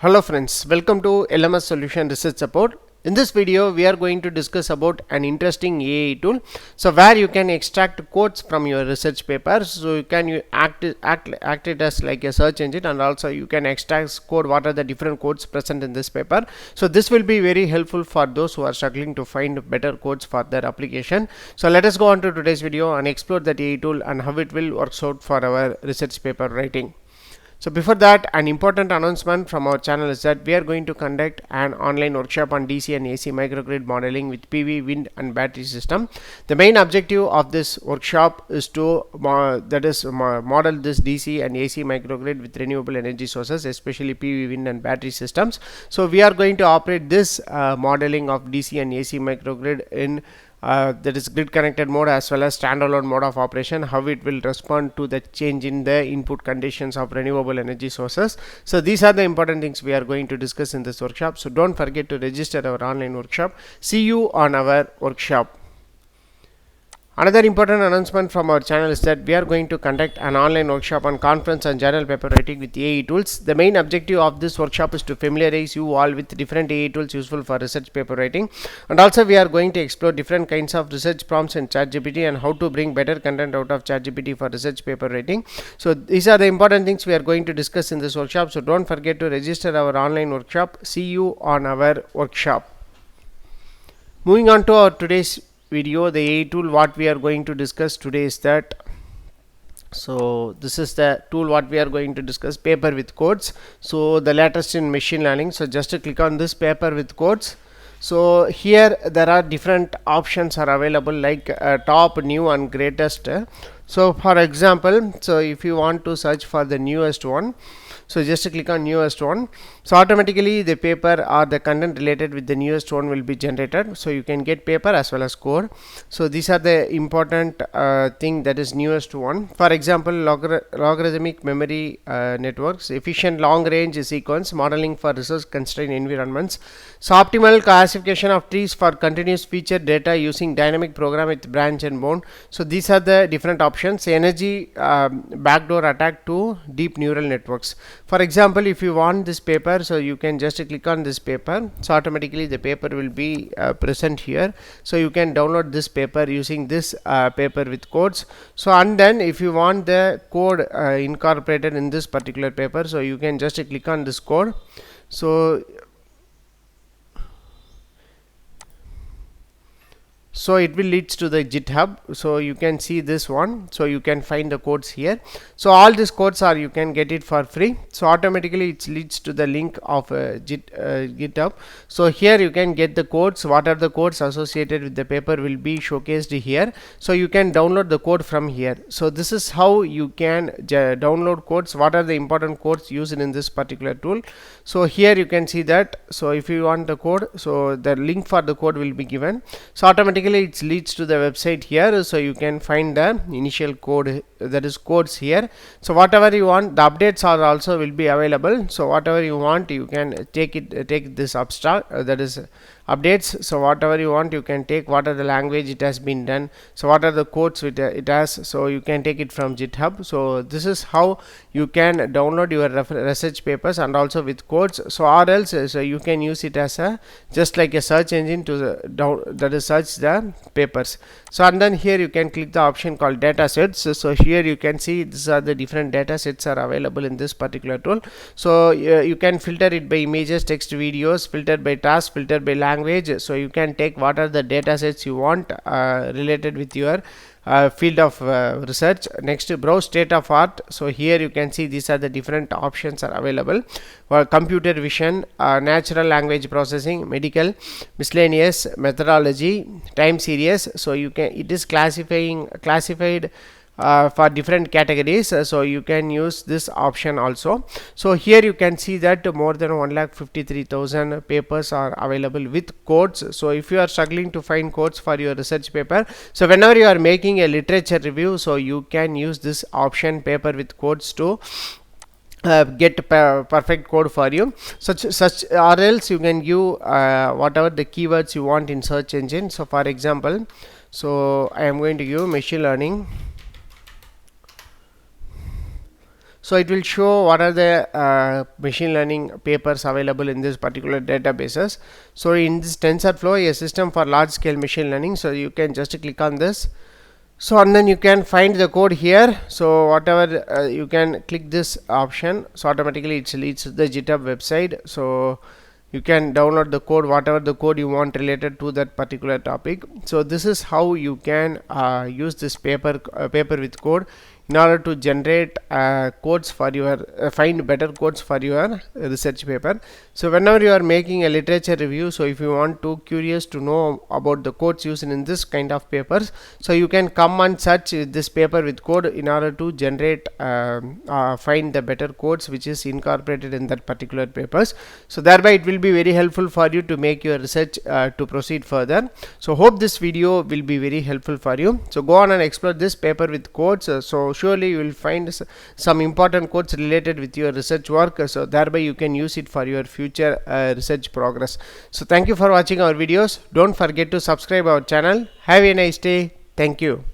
Hello friends, welcome to LMS Solution Research Support. In this video, we are going to discuss about an interesting AI tool. So where you can extract codes from your research paper. So you can act it as like a search engine, and also you can extract code. What are the different codes present in this paper? So this will be very helpful for those who are struggling to find better codes for their application. So let us go on to today's video and explore that AI tool and how it will work out for our research paper writing. So before that, an important announcement from our channel is that we are going to conduct an online workshop on DC and AC microgrid modeling with PV, wind and battery system. The main objective of this workshop is to model this DC and AC microgrid with renewable energy sources, especially PV, wind and battery systems. So we are going to operate this modeling of DC and AC microgrid in that is grid connected mode as well as standalone mode of operation, how it will respond to the change in the input conditions of renewable energy sources. So these are the important things we are going to discuss in this workshop. So don't forget to register our online workshop. See you on our workshop. Another important announcement from our channel is that we are going to conduct an online workshop on conference and journal paper writing with AI tools. The main objective of this workshop is to familiarize you all with different AI tools useful for research paper writing, and also we are going to explore different kinds of research prompts in ChatGPT and how to bring better content out of ChatGPT for research paper writing. So these are the important things we are going to discuss in this workshop. So don't forget to register our online workshop. See you on our workshop. Moving on to our today's video, the AI tool what we are going to discuss today is that, so this is the tool what we are going to discuss, paper with codes. So the latest in machine learning. So just to click on this paper with codes. So here there are different options are available, like top, new and greatest. So for example, so if you want to search for the newest one, so just click on newest one. So automatically the paper or the content related with the newest one will be generated. So you can get paper as well as code. So these are the important thing that is newest one. For example, logarithmic memory networks, efficient long range sequence modeling for resource constrained environments. So optimal classification of trees for continuous feature data using dynamic program with branch and bone. So these are the different options. Energy backdoor attack to deep neural networks. For example, if you want this paper, so you can just click on this paper. So automatically the paper will be present here. So you can download this paper using this paper with codes. So and then if you want the code incorporated in this particular paper, so you can just click on this code. So it will leads to the GitHub. So you can see this one. So you can find the codes here. So all these codes are, you can get it for free. So automatically it leads to the link of GitHub. So here you can get the codes. What are the codes associated with the paper will be showcased here. So you can download the code from here. So this is how you can download codes. What are the important codes used in this particular tool? So here you can see that. So if you want the code, so the link for the code will be given. So automatically it leads to the website here. So you can find the initial code, that is codes here. So whatever you want, the updates are also will be available. So whatever you want, you can take this abstract, that is updates. So whatever you want, you can take what are the language it has been done. So what are the codes it has. So you can take it from GitHub. So this is how you can download your research papers and also with codes. So or else, so you can use it as a just like a search engine to that is search the papers. So and then here you can click the option called data sets. So here you can see these are the different data sets are available in this particular tool. So you can filter it by images, text, videos, filtered by task, filtered by language. So you can take what are the data sets you want related with your field of research. Next, browse state of art. So here you can see these are the different options are available for computer vision, natural language processing, medical, miscellaneous, methodology, time series. So you can, it is classified for different categories. So you can use this option also. So here you can see that more than 1,53,000 papers are available with codes. So if you are struggling to find codes for your research paper, so whenever you are making a literature review, so you can use this option paper with codes to get perfect code for you. Such or else you can give whatever the keywords you want in search engine. So for example, so I am going to give machine learning. So it will show what are the machine learning papers available in this particular databases. So in this TensorFlow, a system for large scale machine learning, so you can just click on this. So and then you can find the code here. So whatever you can click this option, so automatically it leads to the GitHub website. So you can download the code, whatever the code you want related to that particular topic. So this is how you can use this paper with code in order to generate codes for your find better codes for your research paper. So whenever you are making a literature review, so if you want to curious to know about the codes used in this kind of papers, so you can come and search this paper with code in order to generate find the better codes which is incorporated in that particular papers. So thereby it will be very helpful for you to make your research to proceed further. So hope this video will be very helpful for you. So go on and explore this paper with codes. So surely you will find some important codes related with your research work. So thereby you can use it for your future research progress. So thank you for watching our videos. Don't forget to subscribe our channel. Have a nice day. Thank you.